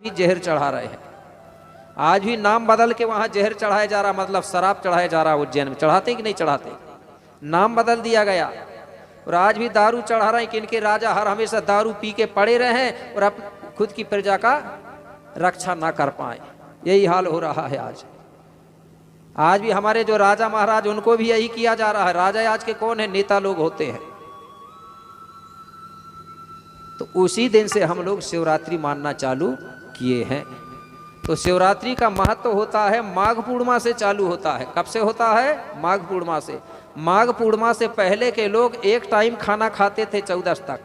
की जहर चढ़ा रहे हैं। आज भी नाम बदल के वहाँ जहर चढ़ाया जा रहा, मतलब शराब चढ़ाया जा रहा। उज्जैन में चढ़ाते कि नहीं चढ़ाते? नाम बदल दिया गया। और आज भी दारू चढ़ा रहे हैं कि इनके राजा हर हमेशा दारू पी के पड़े रहे और अब खुद की प्रजा का रक्षा ना कर पाए। यही हाल हो रहा है आज। आज भी हमारे जो राजा महाराज, उनको भी यही किया जा रहा है। राजा आज के कौन है? नेता लोग होते हैं। तो उसी दिन से हम लोग शिवरात्रि मानना चालू किए हैं। तो शिवरात्रि का महत्व होता है माघ पूर्णिमा से चालू होता है। कब से होता है? माघ पूर्णिमा से। माघ पूर्णिमा से पहले के लोग एक टाइम खाना खाते थे 14 तक।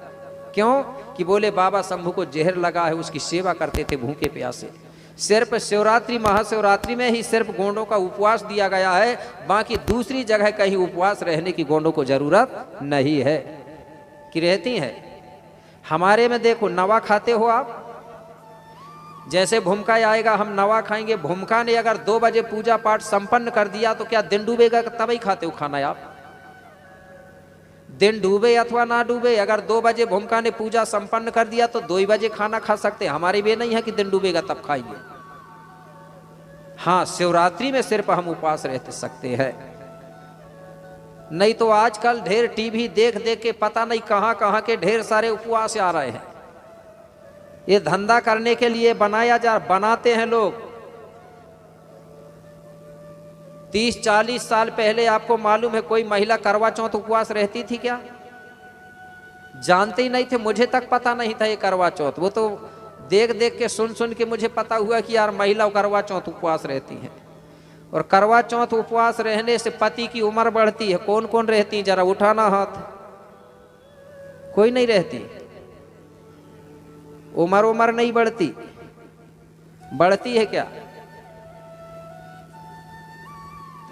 क्यों? कि बोले बाबा शंभू को जहर लगा है, उसकी सेवा करते थे भूखे प्यासे। सिर्फ शिवरात्रि महाशिवरात्रि में ही सिर्फ गोंडों का उपवास दिया गया है, बाकी दूसरी जगह कहीं उपवास रहने की गोंडों को जरूरत नहीं है। कि रहती है? हमारे में देखो, नवा खाते हो आप? जैसे भूमका आएगा हम नवा खाएंगे। भूमका ने अगर 2 बजे पूजा पाठ संपन्न कर दिया तो क्या दिन डूबेगा? तभी खाते हो खाना आप। दिन डूबे अथवा ना डूबे, अगर 2 बजे भूमका ने पूजा संपन्न कर दिया तो 2 ही बजे खाना खा सकते हैं। हमारे भी नहीं है कि दिन डूबेगा तब खाएंगे। हाँ, शिवरात्रि में सिर्फ हम उपवास रह सकते हैं। नहीं तो आजकल ढेर टीवी देख देख के पता नहीं कहां कहां के ढेर सारे उपवास आ रहे हैं। ये धंधा करने के लिए बनाते हैं लोग। 30-40 साल पहले आपको मालूम है कोई महिला करवा चौथ उपवास रहती थी क्या? जानते ही नहीं थे। मुझे तक पता नहीं था ये करवा चौथ। वो तो देख देख के सुन सुन के मुझे पता हुआ कि यार महिला करवा चौथ उपवास रहती हैं। और करवा चौथ उपवास रहने से पति की उम्र बढ़ती है। कौन कौन रहती है? जरा उठाना हाथ। कोई नहीं रहती। उम्र नहीं बढ़ती। बढ़ती है क्या?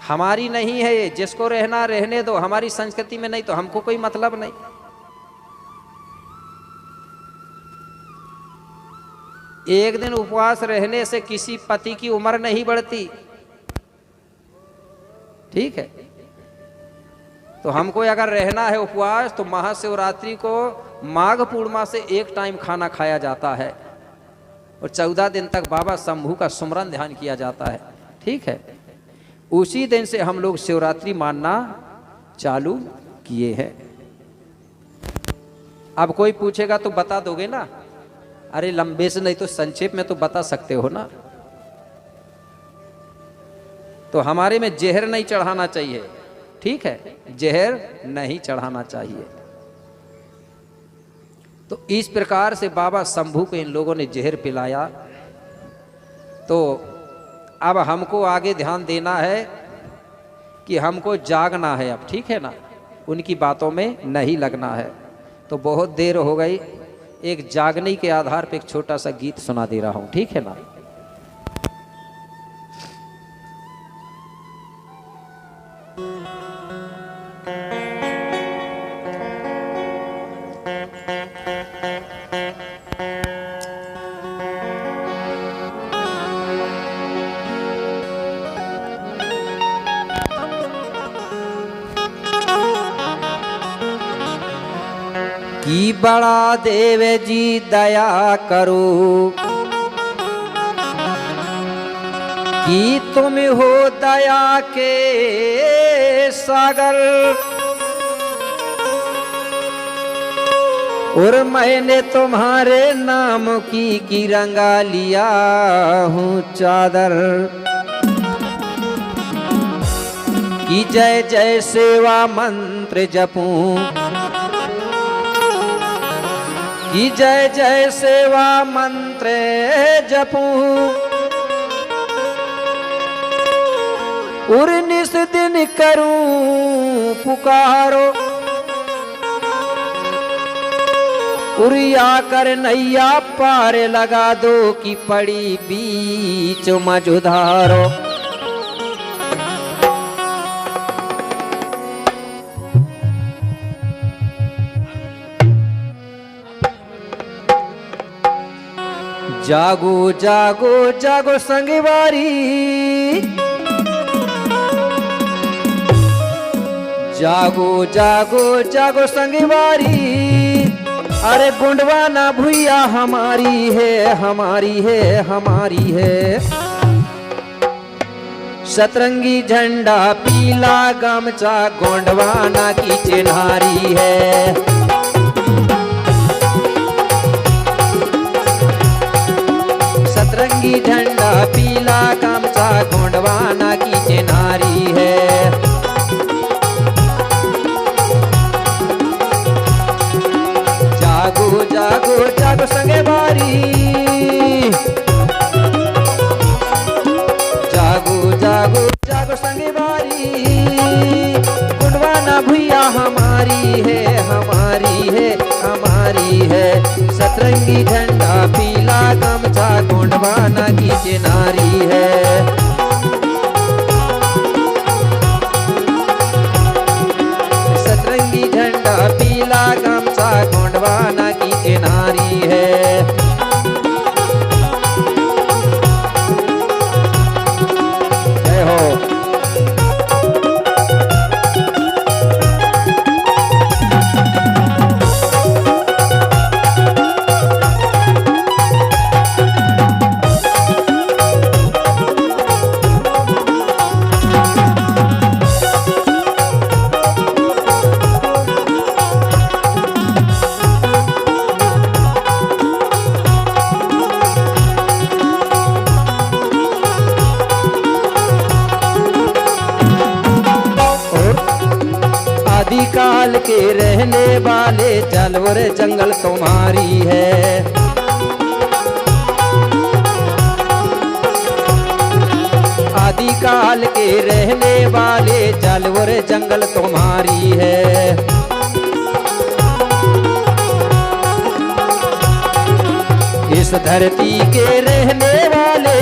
हमारी नहीं है ये। जिसको रहना रहने दो, हमारी संस्कृति में नहीं तो हमको कोई मतलब नहीं। एक दिन उपवास रहने से किसी पति की उम्र नहीं बढ़ती। ठीक है? तो हमको अगर रहना है उपवास तो महाशिवरात्रि को माघ पूर्णिमा से एक टाइम खाना खाया जाता है और 14 दिन तक बाबा शंभू का सुमरन ध्यान किया जाता है। ठीक है? उसी दिन से हम लोग शिवरात्रि मानना चालू किए हैं। अब कोई पूछेगा तो बता दोगे ना? अरे लंबे से नहीं तो संक्षेप में तो बता सकते हो ना। तो हमारे में जहर नहीं चढ़ाना चाहिए। ठीक है? जहर नहीं चढ़ाना चाहिए। तो इस प्रकार से बाबा शंभू को इन लोगों ने जहर पिलाया। तो अब हमको आगे ध्यान देना है कि हमको जागना है अब। ठीक है ना? उनकी बातों में नहीं लगना है। तो बहुत देर हो गई। एक जागने के आधार पर एक छोटा सा गीत सुना दे रहा हूं। ठीक है ना? कि बड़ा देव जी दया करो, कि तुम हो दया के सागर, और मैंने तुम्हारे नाम की रंगा लिया हूँ चादर। कि जय जय सेवा मंत्र जपूं, कि जय जय सेवा मंत्र जपूं, और निस दिन करूं पुकारो, उरिया कर नैया पार लगा दो, कि पड़ी बीच मझधारो। जागो जागो जागो संगवारी, जागो जागो जागो संगवारी, अरे गुंडवा ना भुइया हमारी है, हमारी है, हमारी है। सतरंगी झंडा पीला गमछा गोंडवाना की चिन्हारी है। सतरंगी झंडा पीला गमछा गोंडवाना की चिन्हारी है। जागो जागो जागो संगे बारी, जागो जागो जागो संगे बारी। गुंडवाना भुइया हमारी है, हमारी है, हमारी है। सतरंगी झंडा पीला गमछा गोंडवाना की चिन्हारी है। सतरंगी झंडा पीला गमछा गोंडवाना की चिन्हारी है। जय हो। काल के रहने वाले जानवर जंगल तुम्हारी है। आदिकाल के रहने वाले जानवर जंगल तुम्हारी है। इस धरती के रहने वाले,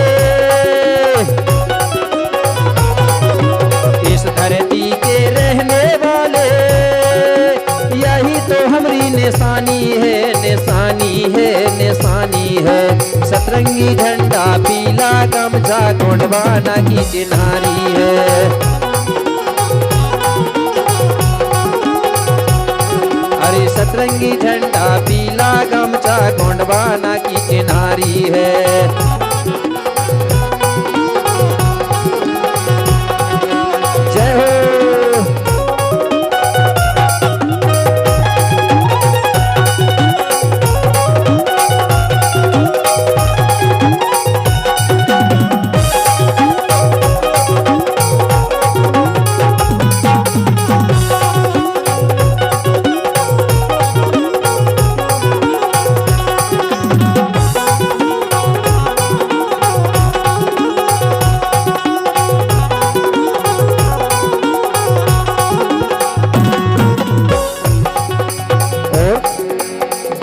इस धरती के रहने वाले, यही तो हमारी निशानी है, निशानी है, निशानी है। सतरंगी झंडा पीला गमछा गोंडवाना की चिन्हारी है। अरे सतरंगी झंडा पीला गमछा गोंडवाना की चिन्हारी है। जय हो।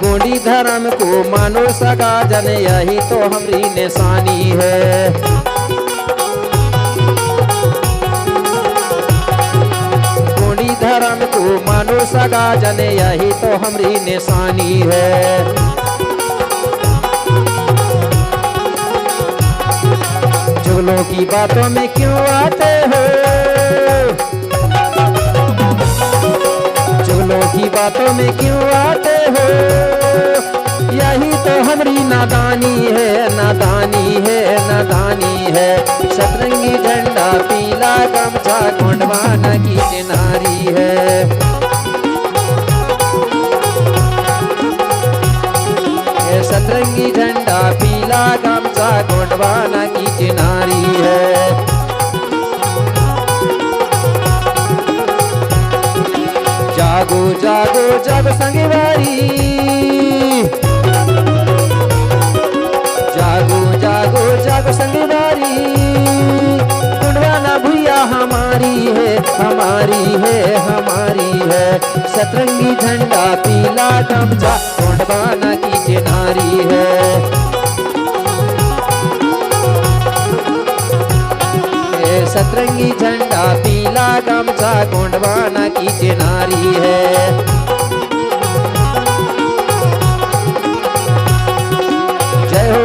गोंडी धर्म को मानो सगा जन, यही तो हमारी निशानी है। गोंडी धर्म को मानो सगा जन, यही तो हमारी निशानी है। चुगलों की बातों में क्यों आते हो, चुगलों की बातों में क्यों आते हो। यही तो हमारी नादानी है, नादानी है, नादानी है। सतरंगी झंडा पीला गमछा गोंडवाना की चिन्हारी है। सतरंगी झंडा पीला गमछा गोंडवाना की चिन्हारी है। जागो जागो जागो संगवारी, जागो जागो जागो संगवारी। गुंडवाना भुइया हमारी है, हमारी है, हमारी है। सतरंगी झंडा पीला गमछा गोंडवाना की चिन्हारी है। सतरंगी झंडा पीला गमछा गोंडवाना की चिन्हारी है। जय हो।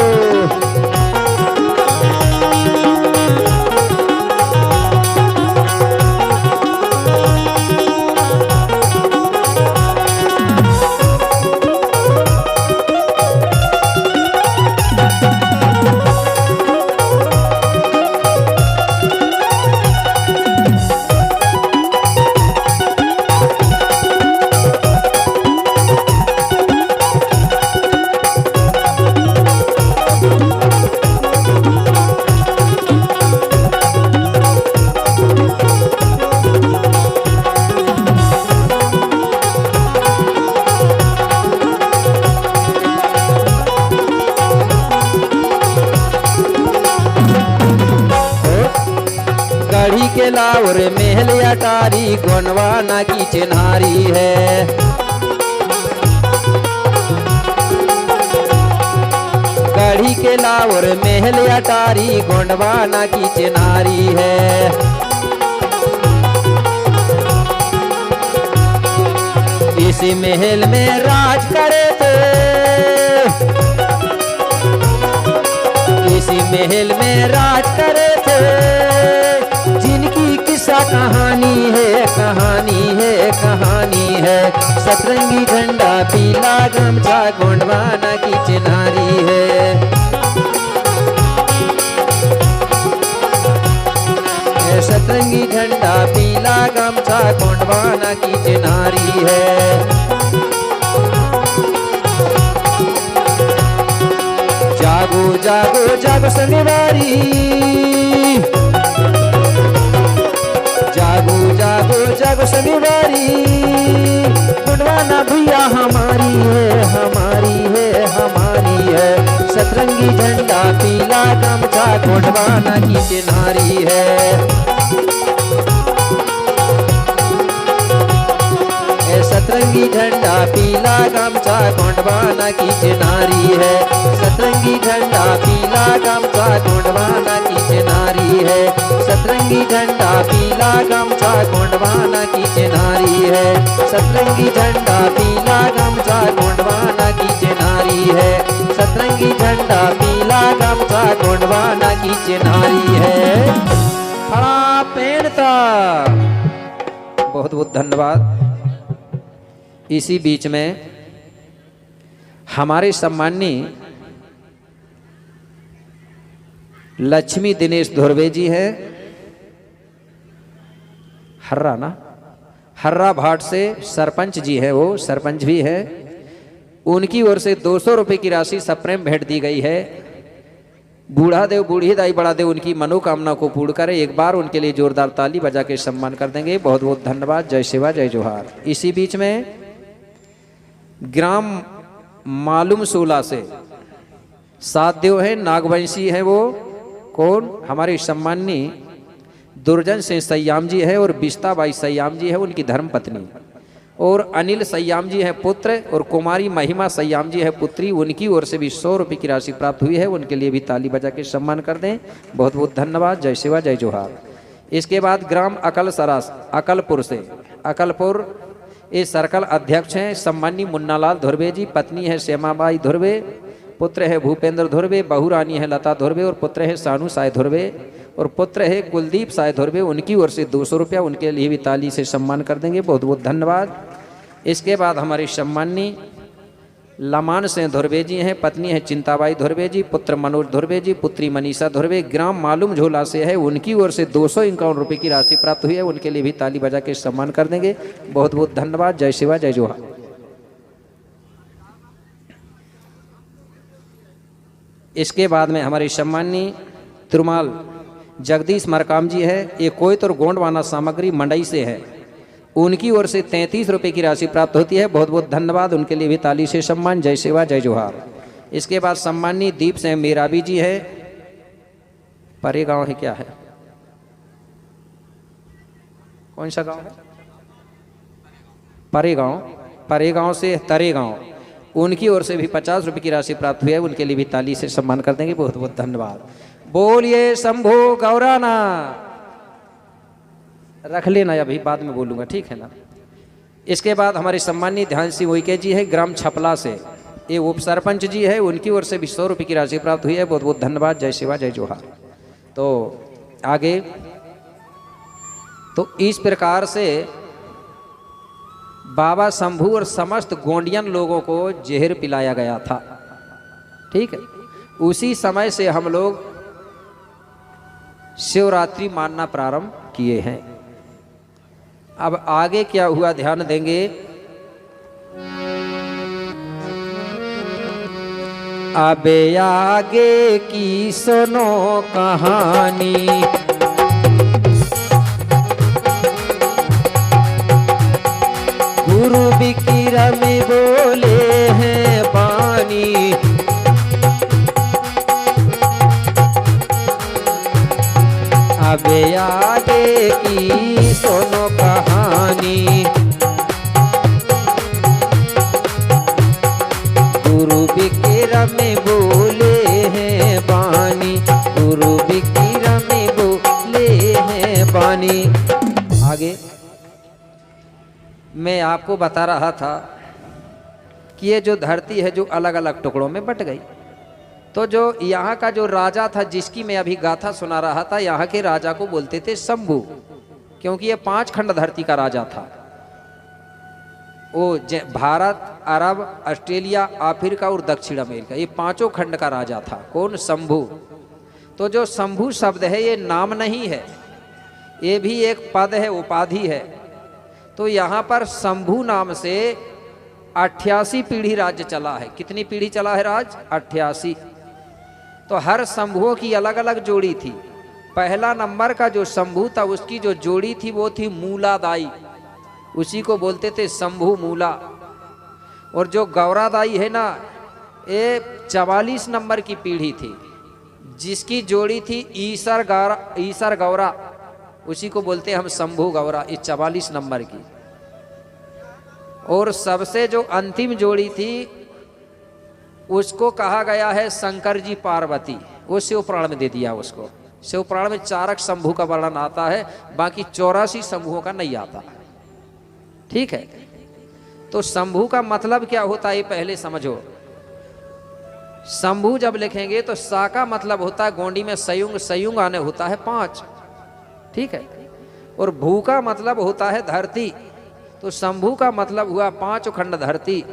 के लावर महल अटारी गोंडवाना की चिन्हारी है। गढ़ी के लावर महल अटारी गोंडवाना की चिन्हारी है। इसी महल में राज करे थे, इसी महल में राज करे थे, जिनकी किस्सा कहानी है, कहानी है, कहानी है। सतरंगी झंडा पीला गमछा गोंडवाना की चिन्हारी है। सतरंगी झंडा पीला गमछा गोंडवाना की चिन्हारी है। जागो जागो जागो शनिवारी, जागो जागो जागो शनिवारी, गोंडवाना भैया हमारी है, हमारी है, हमारी है। सतरंगी झंडा पीला गमछा गोंडवाना की चिन्हारी है। सतरंगी झंडा पीला गमछा गोंडवाना की चिन्हारी है। सतरंगी झंडा पीला गमछा गोंडवाना की चिन्हारी है। सतरंगी झंडा पीला गमछा गोंडवाना की चिन्हारी है। सतरंगी झंडा पीला गमछा गोंडवाना की चिन्हारी है। सतरंगी झंडा पीला गमछा गोंडवाना की चिन्हारी है। खड़ा पहनता। बहुत बहुत धन्यवाद। इसी बीच में हमारे सम्माननीय लक्ष्मी दिनेश धुर्वे जी है, हर्रा ना, हर्रा भाट से सरपंच जी है, वो सरपंच भी है। उनकी ओर से 200 रुपये की राशि सप्रेम भेंट दी गई है। बूढ़ा देव बूढ़ी दाई बड़ा देव उनकी मनोकामना को पूर्ण करे। एक बार उनके लिए जोरदार ताली बजा के सम्मान कर देंगे। बहुत बहुत धन्यवाद। जय शिवा जय जोहार। इसी बीच में ग्राम मालूम सोला से 7 देव हैं, नागवंशी है, वो कौन, हमारे सम्माननीय दुर्जन सिंह सयाम जी है और बिस्ताबाई सयाम जी है उनकी धर्म पत्नी, और अनिल सयाम जी है पुत्र, और कुमारी महिमा सयाम जी है पुत्री। उनकी ओर से भी 100 रुपये की राशि प्राप्त हुई है। उनके लिए भी ताली बजा के सम्मान कर दें। बहुत बहुत धन्यवाद। जय शिवा जय जोहार। इसके बाद ग्राम अकल सरास अकलपुर से, अकलपुर ये सर्कल अध्यक्ष हैं सम्माननीय मुन्नालाल धुर्वे जी। पत्नी है श्यामाबाई धुर्वे, पुत्र है भूपेंद्र धुर्वे, बहू रानी है लता धुर्वे, और पुत्र है सानू साय धुर्वे, और पुत्र है कुलदीप साय धुर्वे। उनकी ओर से 200 रुपया उनके लिए भी ताली से सम्मान कर देंगे। बहुत बहुत धन्यवाद। इसके बाद हमारे सम्माननीय लमान सिंह धुर्वे जी हैं, पत्नी है चिंताबाई धुर्वे जी, पुत्र मनोज धुर्वे जी, पुत्री मनीषा धुर्वे। ग्राम मालूम झोला से है, उनकी ओर से 251 रुपये की राशि प्राप्त हुई है। उनके लिए भी ताली बजा के सम्मान कर देंगे। बहुत बहुत धन्यवाद। जय शिवा जय जोहार। इसके बाद में हमारे सम्माननीय तिरुमाल जगदीश मरकाम जी है, ये कोयत और गोंडवाना सामग्री मंडई से है। उनकी ओर से 33 रुपये की राशि प्राप्त होती है। बहुत बहुत धन्यवाद। उनके लिए भी ताली से सम्मान। जय शिवा जय जोहार। इसके बाद सम्माननीय दीप सिंह मेराबी जी है, परे गांव है, क्या है, कौन सा गांव है, परे गांव, परे गांव से तरे गांव। उनकी ओर से भी 50 रुपये की राशि प्राप्त हुई है। उनके लिए भी ताली से सम्मान कर देंगे। बहुत बहुत धन्यवाद। बोलिए शंभो गौराना। रख लेना, अभी बाद में बोलूँगा, ठीक है ना। इसके बाद हमारे सम्माननीय ध्यान सिंह उइके जी है, ग्राम छपला से, ये उप सरपंच जी है। उनकी ओर से भी 100 रुपये की राशि प्राप्त हुई है। बहुत बहुत धन्यवाद। जय शिवा जय जोहार। तो आगे तो इस प्रकार से बाबा शंभू और समस्त गोंडियन लोगों को जहर पिलाया गया था, ठीक है। उसी समय से हम लोग शिवरात्रि मानना प्रारंभ किए हैं। अब आगे क्या हुआ ध्यान देंगे। अब आगे की सुनो कहानी, गुरु विक्रम बोले हैं बानी। अब आगे की सुनो कहानी। गुरु विक्रम में बोले हैं बानी, गुरु विक्रम में बोले हैं बानी। आगे मैं आपको बता रहा था कि ये जो धरती है जो अलग अलग टुकड़ों में बट गई, तो जो यहाँ का जो राजा था जिसकी मैं अभी गाथा सुना रहा था, यहाँ के राजा को बोलते थे शंभु, क्योंकि ये 5 खंड धरती का राजा था। वो भारत, अरब, ऑस्ट्रेलिया, अफ्रीका और दक्षिण अमेरिका, ये 5 खंड का राजा था। कौन? शंभु। तो जो शंभु शब्द है ये नाम नहीं है, ये भी एक पद है, उपाधि है। तो यहाँ पर शंभु नाम से 88 पीढ़ी राज्य चला है। कितनी पीढ़ी चला है राज? 88। तो हर शंभुओं की अलग अलग जोड़ी थी। पहला नंबर का जो शंभु था उसकी जो जोड़ी थी वो थी मूलादाई, उसी को बोलते थे शंभु मूला। और जो गौरादाई है ना, ये 44 नंबर की पीढ़ी थी, जिसकी जोड़ी थी ईसर गौरा, उसी को बोलते हैं हम शंभु गौरा, इस 44 नंबर की। और सबसे जो अंतिम जोड़ी थी उसको कहा गया है शंकर जी पार्वती, वो शिव पुराण में दे दिया उसको। शिव पुराण में 4 शंभु का वर्णन आता है, बाकी 84 शंभुओं का नहीं आता। ठीक है, तो शंभु का मतलब क्या होता है पहले समझो। शंभु जब लिखेंगे तो सा का मतलब होता है गोंडी में सयुंग, सयुंग आने होता है 5। ठीक है, और भू का मतलब होता है धरती, तो शंभु का मतलब हुआ 5 खंड धरती।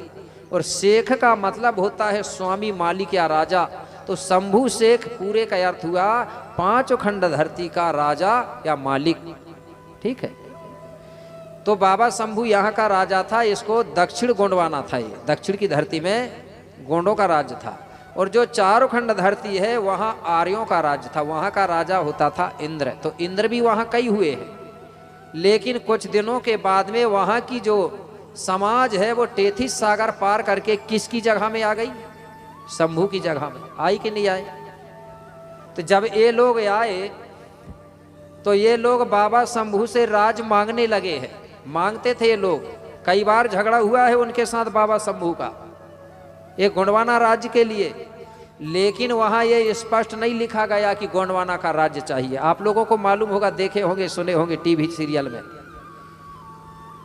और शेख का मतलब होता है स्वामी, मालिक या राजा, तो शंभु शेख पूरे का अर्थ हुआ 5 खंड धरती का राजा या मालिक। ठीक है, तो बाबा शंभु यहाँ का राजा था, इसको दक्षिण गोंडवाना था, ये दक्षिण की धरती में गोंडों का राज्य था। और जो 4 खंड धरती है वहाँ आर्यों का राज्य था, वहाँ का राजा होता था इंद्र। तो इंद्र भी वहाँ कई हुए हैं, लेकिन कुछ दिनों के बाद में वहाँ की जो समाज है वो टेथिस सागर पार करके किसकी जगह में आ गई? शंभु की जगह में। आई कि नहीं आए? तो जब ये लोग आए तो ये लोग बाबा शंभु से राज मांगने लगे हैं। मांगते थे ये लोग, कई बार झगड़ा हुआ है उनके साथ बाबा शंभु का, ये गोंडवाना राज्य के लिए। लेकिन वहाँ ये स्पष्ट नहीं लिखा गया कि गोंडवाना का राज्य चाहिए। आप लोगों को मालूम होगा, देखे होंगे, सुने होंगे टीवी सीरियल में,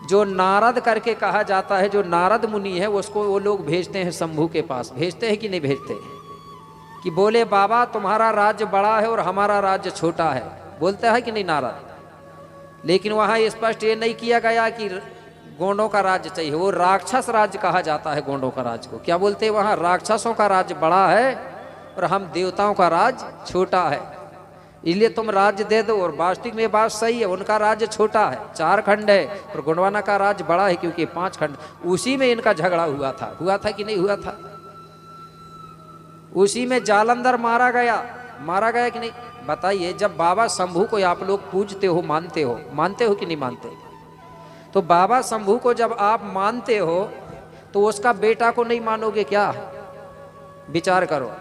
जो नारद करके कहा जाता है, जो नारद मुनि है, उसको वो लोग भेजते हैं शंभु के पास। भेजते हैं कि नहीं भेजते? कि बोले बाबा तुम्हारा राज्य बड़ा है और हमारा राज्य छोटा है, बोलता है कि नहीं नारद? लेकिन वहाँ स्पष्ट ये नहीं किया गया कि गोंडों का राज्य चाहिए, वो राक्षस राज्य कहा जाता है गोंडों का राज्य को। क्या बोलते हैं वहाँ? राक्षसों का राज्य बड़ा है और हम देवताओं का राज्य छोटा है, इसलिए तुम राज्य दे दो। और वास्तविक में बात सही है, उनका राज्य छोटा है, 4 खंड है, और गोंडवाना का राज्य बड़ा है क्योंकि 5 खंड। उसी में इनका झगड़ा हुआ था कि नहीं हुआ था? उसी में जालंधर मारा गया कि नहीं? बताइए, जब बाबा शंभु को आप लोग पूजते हो, मानते हो कि नहीं मानते? तो बाबा शंभु को जब आप मानते हो तो उसका बेटा को नहीं मानोगे क्या? विचार करो,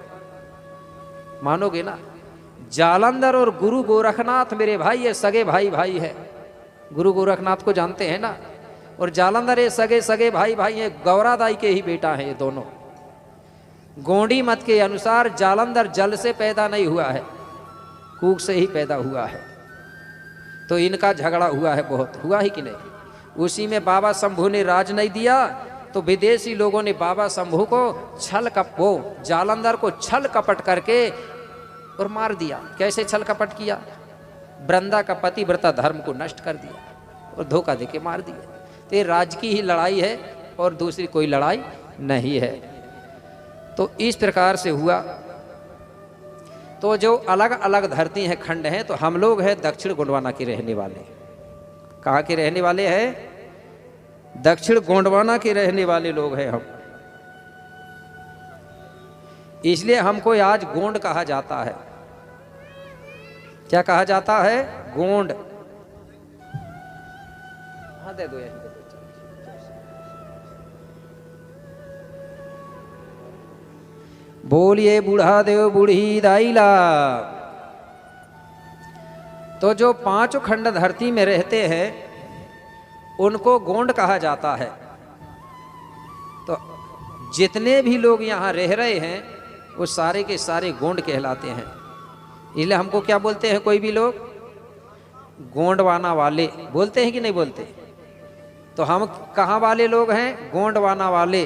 मानोगे ना? जालंधर और गुरु गोरखनाथ मेरे भाई, ये सगे भाई है। गुरु गोरखनाथ को जानते हैं ना, और जालंधर ये सगे भाई हैं। गौरादाई के ही बेटा हैं ये दोनों। गोंडी मत के अनुसार जालंधर जल से पैदा नहीं हुआ है, कूक से ही पैदा हुआ है। तो इनका झगड़ा हुआ है, बहुत हुआ ही कि नहीं? उसी में बाबा शंभु ने राज नहीं दिया, तो विदेशी लोगों ने बाबा शंभु को जालंधर को छल कपट करके और मार दिया। कैसे छल कपट किया? वृंदा का पतिव्रता धर्म को नष्ट कर दिया और धोखा देके मार दिया। तो ये राज की ही लड़ाई है और दूसरी कोई लड़ाई नहीं है। तो इस प्रकार से हुआ। तो जो अलग अलग धरती हैं, खंड हैं, तो हम लोग हैं दक्षिण गोंडवाना के रहने वाले। कहाँ के रहने वाले हैं? दक्षिण गोंडवाना के रहने वाले लोग हैं हम। इसलिए हमको आज गोंड कहा जाता है। क्या कहा जाता है? गोंड। हाँ दे दो यही। बोलिए बूढ़ा देव बूढ़ी दाईला। तो जो 5 खंड धरती में रहते हैं उनको गोंड कहा जाता है। तो जितने भी लोग यहाँ रह रहे हैं वो सारे के सारे गोंड कहलाते हैं। इसलिए हमको क्या बोलते हैं, कोई भी लोग गोंडवाना वाले बोलते हैं कि नहीं बोलते। तो हम कहाँ वाले लोग हैं, गोंडवाना वाले,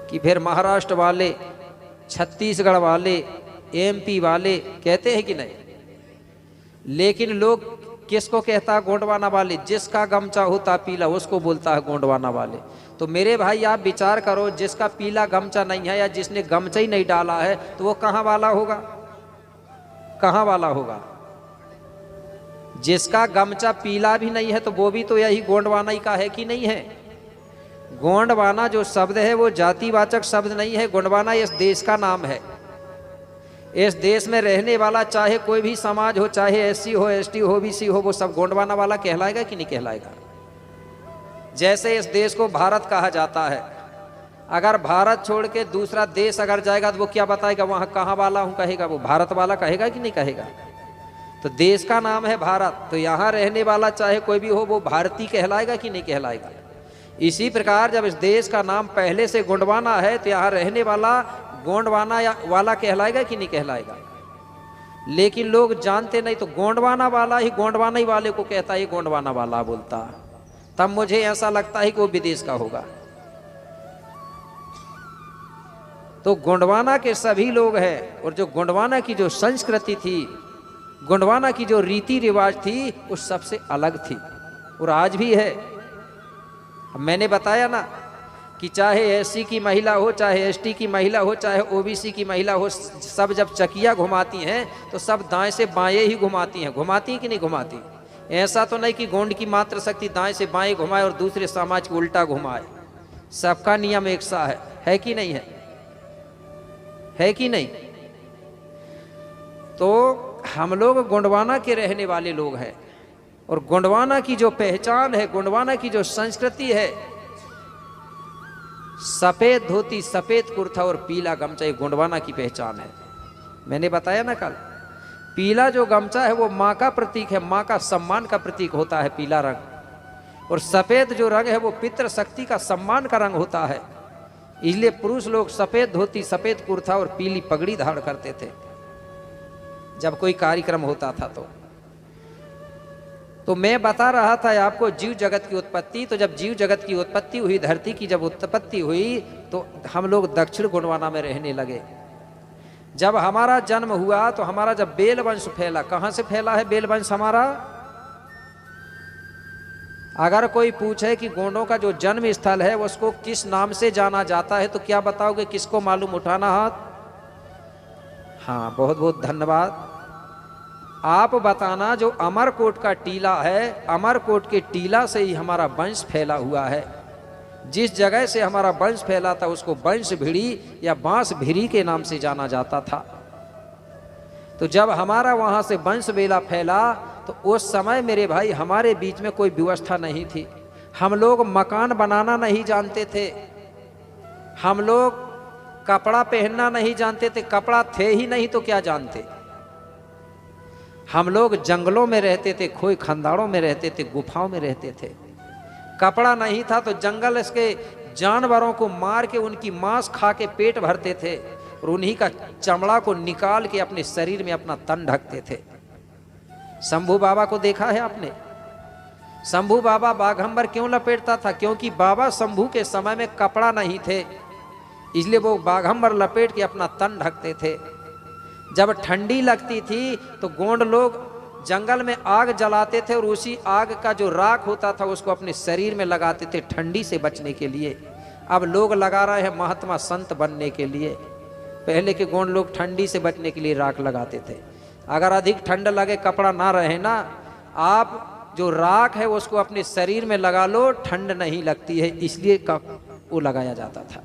कि फिर महाराष्ट्र वाले, छत्तीसगढ़ वाले, एमपी वाले कहते हैं कि नहीं। लेकिन लोग किसको कहता है गोंडवाना वाले, जिसका गमछा होता पीला उसको बोलता है गोंडवाना वाले। तो मेरे भाई आप विचार करो, जिसका पीला गमछा नहीं है या जिसने गमछा ही नहीं डाला है तो वो कहाँ वाला होगा, कहाँ वाला होगा। जिसका गमछा पीला भी नहीं है तो वो भी तो यही गोंडवाना ही का है कि नहीं है। गोंडवाना जो शब्द है वो जातिवाचक शब्द नहीं है, गोंडवाना इस देश का नाम है। इस देश में रहने वाला चाहे कोई भी समाज हो, चाहे एससी हो, एसटी हो, बीसी हो, वो सब गोंडवाना वाला कहलाएगा कि नहीं कहलाएगा। जैसे इस देश को भारत कहा जाता है, अगर भारत छोड़ के दूसरा देश अगर जाएगा तो वो क्या बताएगा, वहां कहाँ वाला हूं कहेगा, वो भारत वाला कहेगा कि नहीं कहेगा। तो देश का नाम है भारत, तो यहाँ रहने वाला चाहे कोई भी हो वो भारतीय कहलाएगा कि नहीं कहलाएगा। इसी प्रकार जब इस देश का नाम पहले से गोंडवाना है तो यहाँ रहने वाला गोंडवाना वाला कहलाएगा कि नहीं कहलाएगा। लेकिन लोग जानते नहीं, तो गोंडवाना वाला ही गोंडवाना ही वाले को कहता है, गोंडवाना वाला बोलता। तब मुझे ऐसा लगता है कि वो विदेश का होगा। तो गोंडवाना के सभी लोग हैं, और जो गोंडवाना की जो संस्कृति थी, गोंडवाना की जो रीति रिवाज थी वो सबसे अलग थी और आज भी है। मैंने बताया ना कि चाहे एससी की महिला हो, चाहे एसटी की महिला हो, चाहे ओबीसी की महिला हो, सब जब चकिया घुमाती हैं तो सब दाएं से बाएं ही घुमाती हैं। घुमाती हैं कि नहीं घुमाती। ऐसा तो नहीं कि गोंड की मात्र शक्ति दाएं से बाएं घुमाए और दूसरे समाज को उल्टा घुमाए। सबका नियम एक सा है कि नहीं है कि नहीं। तो हम लोग गोंडवाना के रहने वाले लोग हैं, और गोंडवाना की जो पहचान है, गोंडवाना की जो संस्कृति है, सफेद धोती, सफेद कुर्ता और पीला गमछा, ये गोंडवाना की पहचान है। मैंने बताया ना कल, पीला जो गमछा है वो माँ का प्रतीक है, माँ का सम्मान का प्रतीक होता है पीला रंग। और सफेद जो रंग है वो पितृ शक्ति का सम्मान का रंग होता है। इसलिए पुरुष लोग सफेद धोती, सफेद कुर्ता और पीली पगड़ी धारण करते थे जब कोई कार्यक्रम होता था। तो मैं बता रहा था आपको जीव जगत की उत्पत्ति। तो जब जीव जगत की उत्पत्ति हुई, धरती की जब उत्पत्ति हुई, तो हम लोग दक्षिण गोंडवाना में रहने लगे। जब हमारा जन्म हुआ तो हमारा जब बेल वंश फैला, कहां से फैला है बेल वंश हमारा। अगर कोई पूछे कि गोंडों का जो जन्म स्थल है उसको किस नाम से जाना जाता है तो क्या बताओगे, किसको मालूम, उठाना हाथ। हाँ, बहुत बहुत धन्यवाद। आप बताना, जो अमरकोट का टीला है, अमरकोट के टीला से ही हमारा वंश फैला हुआ है। जिस जगह से हमारा वंश फैला था उसको वंश भिड़ी या बांस भिरी के नाम से जाना जाता था। तो जब हमारा वहां से वंश बेला फैला तो उस समय मेरे भाई हमारे बीच में कोई व्यवस्था नहीं थी। हम लोग मकान बनाना नहीं जानते थे, हम लोग कपड़ा पहनना नहीं जानते थे, कपड़ा थे ही नहीं तो क्या जानते। हम लोग जंगलों में रहते थे, खोई खंदाड़ों में रहते थे, गुफाओं में रहते थे। कपड़ा नहीं था तो जंगल इसके जानवरों को मार के उनकी मांस खा के पेट भरते थे और उन्हीं का चमड़ा को निकाल के अपने शरीर में अपना तन ढकते थे। शंभू बाबा को देखा है आपने। शंभू बाबा बाघंबर क्यों लपेटता था, क्योंकि बाबा शंभू के समय में कपड़ा नहीं थे, इसलिए वो बाघंबर लपेट के अपना तन ढकते थे। जब ठंडी लगती थी तो गोंड लोग जंगल में आग जलाते थे और उसी आग का जो राख होता था उसको अपने शरीर में लगाते थे ठंडी से बचने के लिए। अब लोग लगा रहे हैं महात्मा संत बनने के लिए। पहले के गोंड लोग ठंडी से बचने के लिए राख लगाते थे। अगर अधिक ठंड लगे, कपड़ा ना रहे ना, आप जो राख है उसको अपने शरीर में लगा लो, ठंड नहीं लगती है, इसलिए वो लगाया जाता था।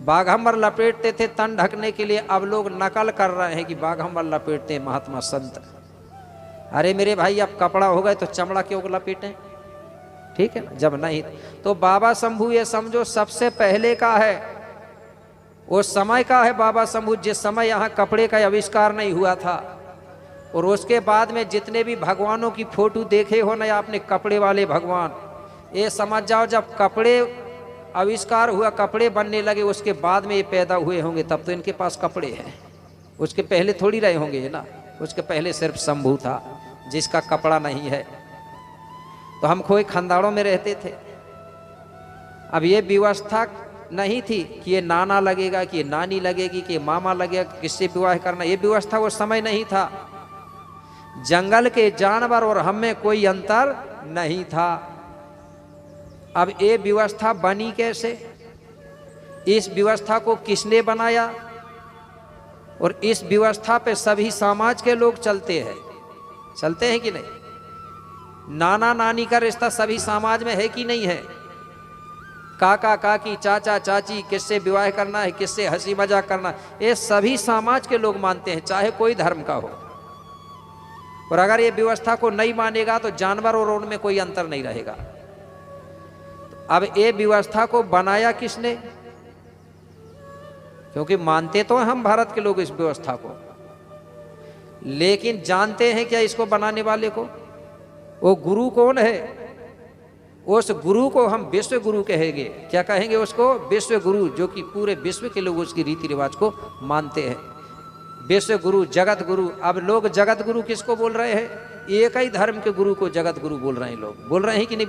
बाघंबर लपेटते थे तन ढकने के लिए। अब लोग नकल कर रहे हैं कि बाघंबर लपेटते हैं महात्मा संत। अरे मेरे भाई, अब कपड़ा हो गए तो चमड़ा क्यों लपेटें, ठीक है ना। जब नहीं तो बाबा शंभू ये समझो सबसे पहले का है, वो समय का है बाबा शंभू, जिस समय यहाँ कपड़े का आविष्कार नहीं हुआ था और उसके बाद में जितने भी भगवानों की फोटो देखे हो ना आपने, कपड़े वाले भगवान, ये समझ जाओ जब कपड़े आविष्कार हुआ, कपड़े बनने लगे, उसके बाद में ये पैदा हुए होंगे, तब तो इनके पास कपड़े हैं। उसके पहले थोड़ी रहे होंगे ना, उसके पहले सिर्फ शंभू था जिसका कपड़ा नहीं है। तो हम कोई खंडारों में रहते थे। अब ये व्यवस्था नहीं थी कि ये नाना लगेगा, कि ये नानी लगेगी, कि ये मामा लगेगा, किससे विवाह करना, ये व्यवस्था वो समय नहीं था। जंगल के जानवर और हम में कोई अंतर नहीं था। अब ये व्यवस्था बनी कैसे? इस व्यवस्था को किसने बनाया? और इस व्यवस्था पे सभी समाज के लोग चलते हैं कि नहीं? नाना नानी का रिश्ता सभी समाज में है कि नहीं है? काका काकी, चाचा चाची, किससे विवाह करना है, किससे हंसी मजाक करना, ये सभी समाज के लोग मानते हैं, चाहे कोई धर्म का हो। और अगर ये व्यवस्था को नहीं मानेगा तो जानवर और उनमें कोई अंतर नहीं रहेगा। अब ये व्यवस्था को बनाया किसने? क्योंकि मानते तो हम भारत के लोग इस व्यवस्था को, लेकिन जानते हैं क्या इसको बनाने वाले को? वो गुरु कौन है? उस गुरु को हम विश्व गुरु कहेंगे। क्या कहेंगे उसको? विश्व गुरु, जो कि पूरे विश्व के लोग उसकी रीति रिवाज को मानते हैं। विश्व गुरु, जगत गुरु। अब लोग जगत गुरु किसको बोल रहे हैं? एक ही धर्म के गुरु को जगत गुरु बोल रहे हैं। लोग बोल रहे हैं कि नहीं?